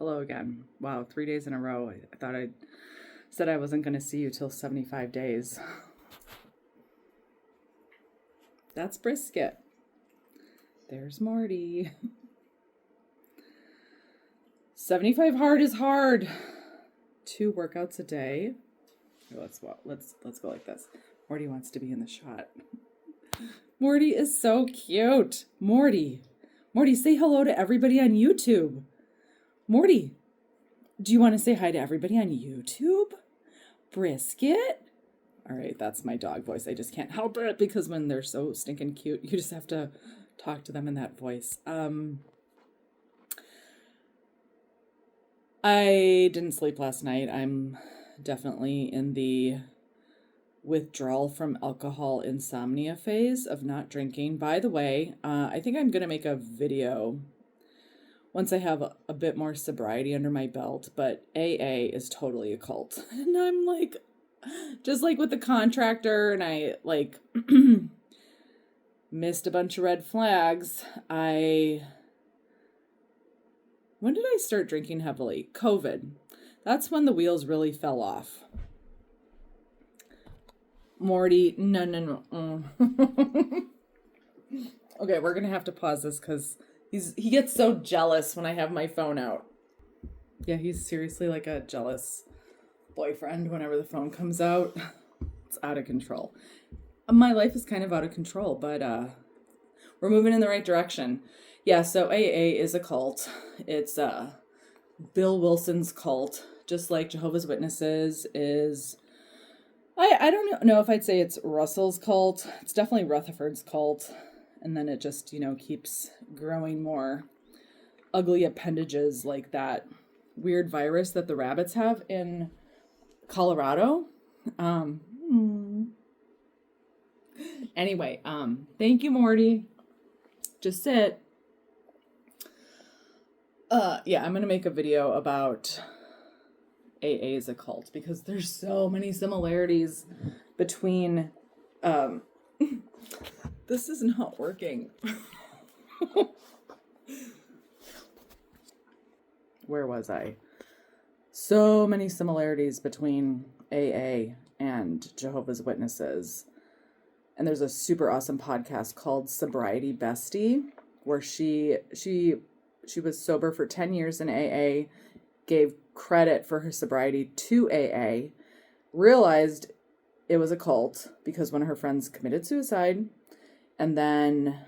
Hello again. Wow, 3 days in a row. I thought I said I wasn't going to see you till 75 days. That's brisket. There's Morty. 75 hard is hard. 2 workouts a day. Let's go like this. Morty wants to be in the shot. Morty is so cute. Morty, say hello to everybody on YouTube. Morty, do you want to say hi to everybody on YouTube? Brisket? All right, that's my dog voice. I just can't help it because when they're so stinking cute, you just have to talk to them in that voice. I didn't sleep last night. I'm definitely in the withdrawal from alcohol insomnia phase of not drinking. By the way, I think I'm going to make a video once I have a bit more sobriety under my belt, but AA is totally a cult. And I'm like, just like with the contractor, and I like missed a bunch of red flags. When did I start drinking heavily? COVID. That's when the wheels really fell off. Morty, no. Okay, we're going to have to pause this because he gets so jealous when I have my phone out. Yeah, he's seriously like a jealous boyfriend whenever the phone comes out. It's out of control. My life is kind of out of control, but we're moving in the right direction. Yeah, so AA is a cult. It's Bill Wilson's cult, just like Jehovah's Witnesses is. I don't know if I'd say it's Russell's cult. It's definitely Rutherford's cult. And then it just, keeps growing more ugly appendages like that weird virus that the rabbits have in Colorado. Anyway, thank you, Morty. Just sit. Yeah, I'm going to make a video about AA as a cult because there's so many similarities between, this is not working. Where was I? So many similarities between AA and Jehovah's Witnesses. And there's a super awesome podcast called Sobriety Bestie, where she was sober for 10 years in AA, gave credit for her sobriety to AA, realized it was a cult because one of her friends committed suicide. And then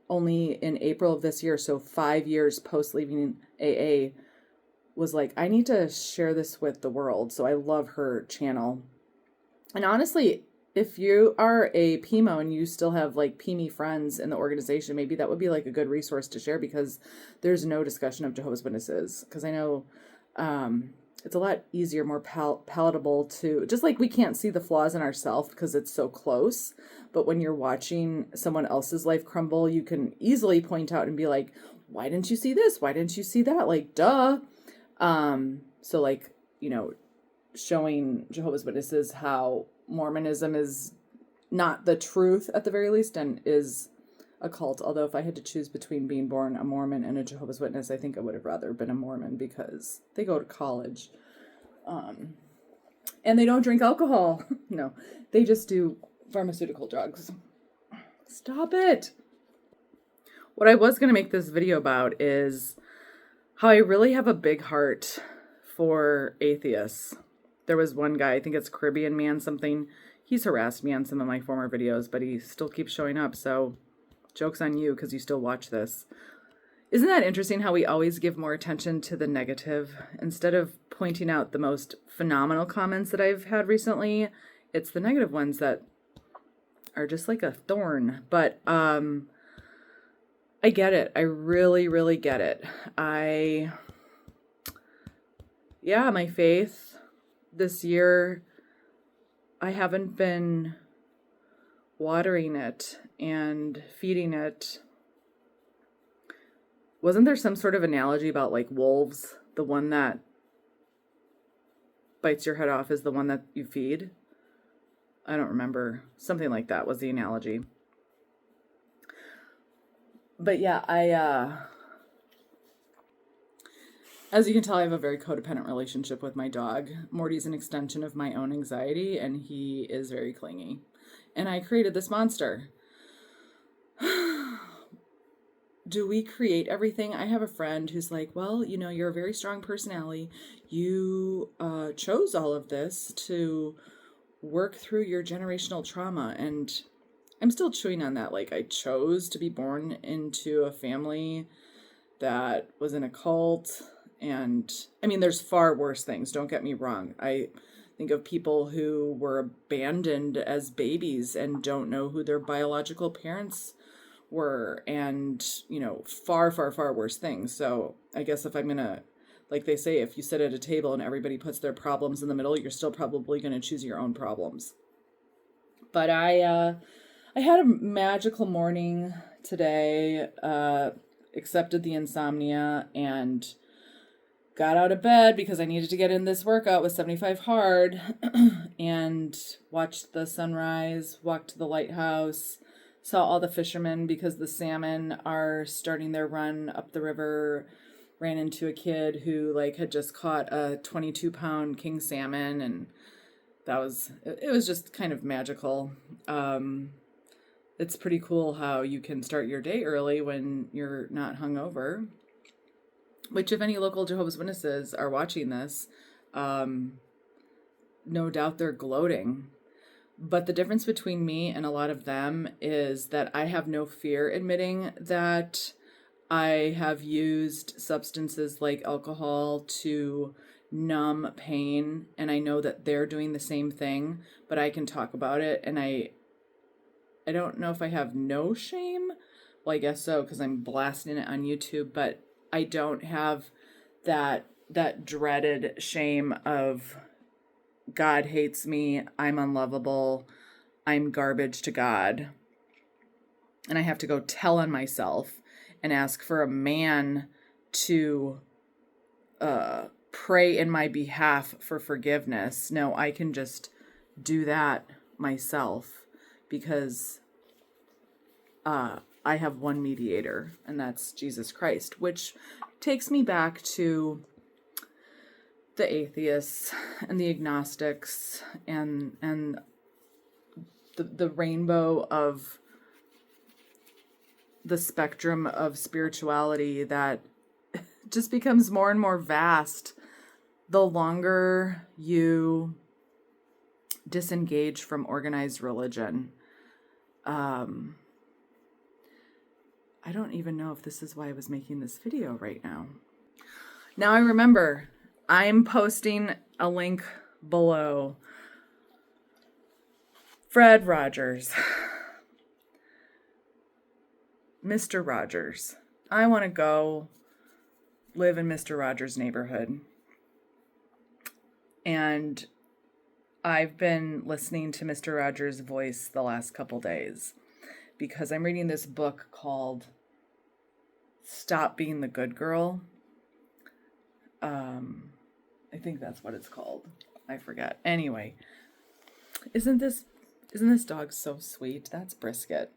only in April of this year, so 5 years post leaving AA, was like, I need to share this with the world. So I love her channel. And honestly, if you are a PMO and you still have like PME friends in the organization, maybe that would be like a good resource to share because there's no discussion of Jehovah's Witnesses. Because I know it's a lot easier, more palatable to, just like we can't see the flaws in ourselves because it's so close. But when you're watching someone else's life crumble, you can easily point out and be like, why didn't you see this? Why didn't you see that? Like, duh. So like, showing Jehovah's Witnesses how Mormonism is not the truth at the very least and is a cult. Although if I had to choose between being born a Mormon and a Jehovah's Witness, I think I would have rather been a Mormon because they go to college. And they don't drink alcohol. No, they just do pharmaceutical drugs. Stop it. What I was going to make this video about is how I really have a big heart for atheists. There was one guy, I think it's Caribbean Man something. He's harassed me on some of my former videos, but he still keeps showing up. So joke's on you because you still watch this. Isn't that interesting how we always give more attention to the negative? Instead of pointing out the most phenomenal comments that I've had recently, it's the negative ones that are just like a thorn. But I get it. I really, really get it. My faith this year, I haven't been watering it and feeding it. Wasn't there some sort of analogy about like wolves? The one that bites your head off is the one that you feed? I don't remember. Something like that was the analogy. But yeah, As you can tell, I have a very codependent relationship with my dog. Morty's an extension of my own anxiety, and he is very clingy. And I created this monster. Do we create everything? I have a friend who's like, well, you know, you're a very strong personality. You chose all of this to work through your generational trauma. And I'm still chewing on that. Like, I chose to be born into a family that was in a cult. And I mean, there's far worse things. Don't get me wrong. I think of people who were abandoned as babies and don't know who their biological parents were, and, you know, far, far, far worse things. So I guess if I'm going to, like they say, if you sit at a table and everybody puts their problems in the middle, you're still probably going to choose your own problems. But I had a magical morning today, accepted the insomnia, and got out of bed because I needed to get in this workout with 75 hard, and watched the sunrise, walked to the lighthouse, saw all the fishermen because the salmon are starting their run up the river, ran into a kid who like had just caught a 22-pound king salmon, and it was just kind of magical. It's pretty cool how you can start your day early when you're not hungover. Which, if any local Jehovah's Witnesses are watching this, no doubt they're gloating. But the difference between me and a lot of them is that I have no fear admitting that I have used substances like alcohol to numb pain, and I know that they're doing the same thing, but I can talk about it, and I don't know if I have no shame. Well, I guess so, because I'm blasting it on YouTube, but I don't have that dreaded shame of God hates me, I'm unlovable, I'm garbage to God. And I have to go tell on myself and ask for a man to pray in my behalf for forgiveness. No, I can just do that myself because I have one mediator, and that's Jesus Christ, which takes me back to the atheists and the agnostics and the rainbow of the spectrum of spirituality that just becomes more and more vast the longer you disengage from organized religion. I don't even know if this is why I was making this video right now. Now I remember, I'm posting a link below. Fred Rogers. Mr. Rogers. I want to go live in Mr. Rogers' neighborhood. And I've been listening to Mr. Rogers' voice the last couple days because I'm reading this book called Stop Being the Good Girl. I think that's what it's called. I forget. Anyway, isn't this dog so sweet? That's Brisket.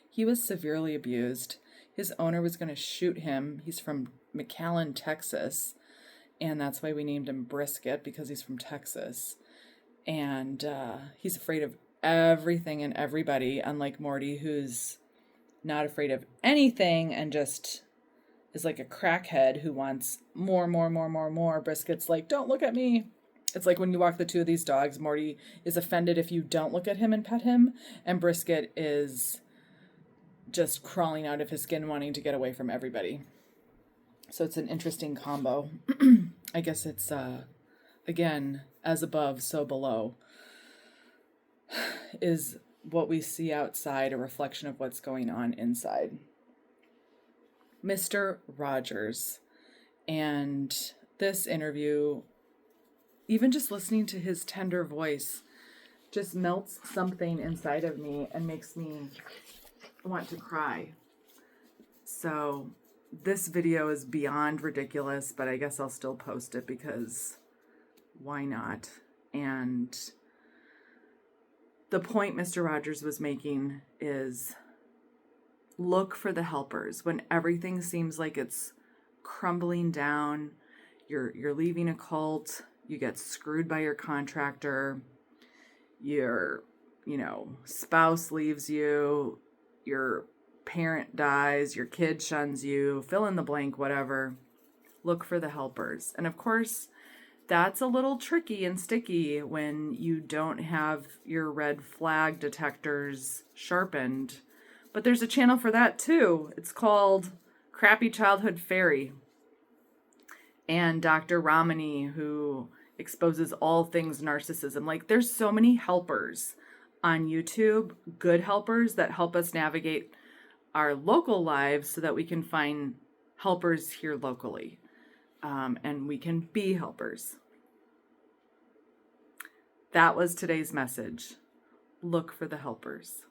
He was severely abused. His owner was going to shoot him. He's from McAllen, Texas, and that's why we named him Brisket, because he's from Texas. And he's afraid of everything and everybody, unlike Morty, who's not afraid of anything and just is like a crackhead who wants more. Brisket's like, don't look at me. It's like when you walk the two of these dogs, Morty is offended if you don't look at him and pet him, and Brisket is just crawling out of his skin wanting to get away from everybody. So it's an interesting combo. I guess it's, again, as above, so below. Is what we see outside a reflection of what's going on inside? Mr. Rogers. And this interview, even just listening to his tender voice, just melts something inside of me and makes me want to cry. So this video is beyond ridiculous, but I guess I'll still post it because why not? And the point Mr. Rogers was making is look for the helpers when everything seems like it's crumbling down. you're leaving a cult, you get screwed by your contractor, your, spouse leaves you, your parent dies, your kid shuns you, fill in the blank, whatever. Look for the helpers. And of course, that's a little tricky and sticky when you don't have your red flag detectors sharpened. But there's a channel for that too. It's called Crappy Childhood Fairy. And Dr. Ramani, who exposes all things narcissism. Like, there's so many helpers on YouTube, good helpers that help us navigate our local lives so that we can find helpers here locally. And we can be helpers. That was today's message. Look for the helpers.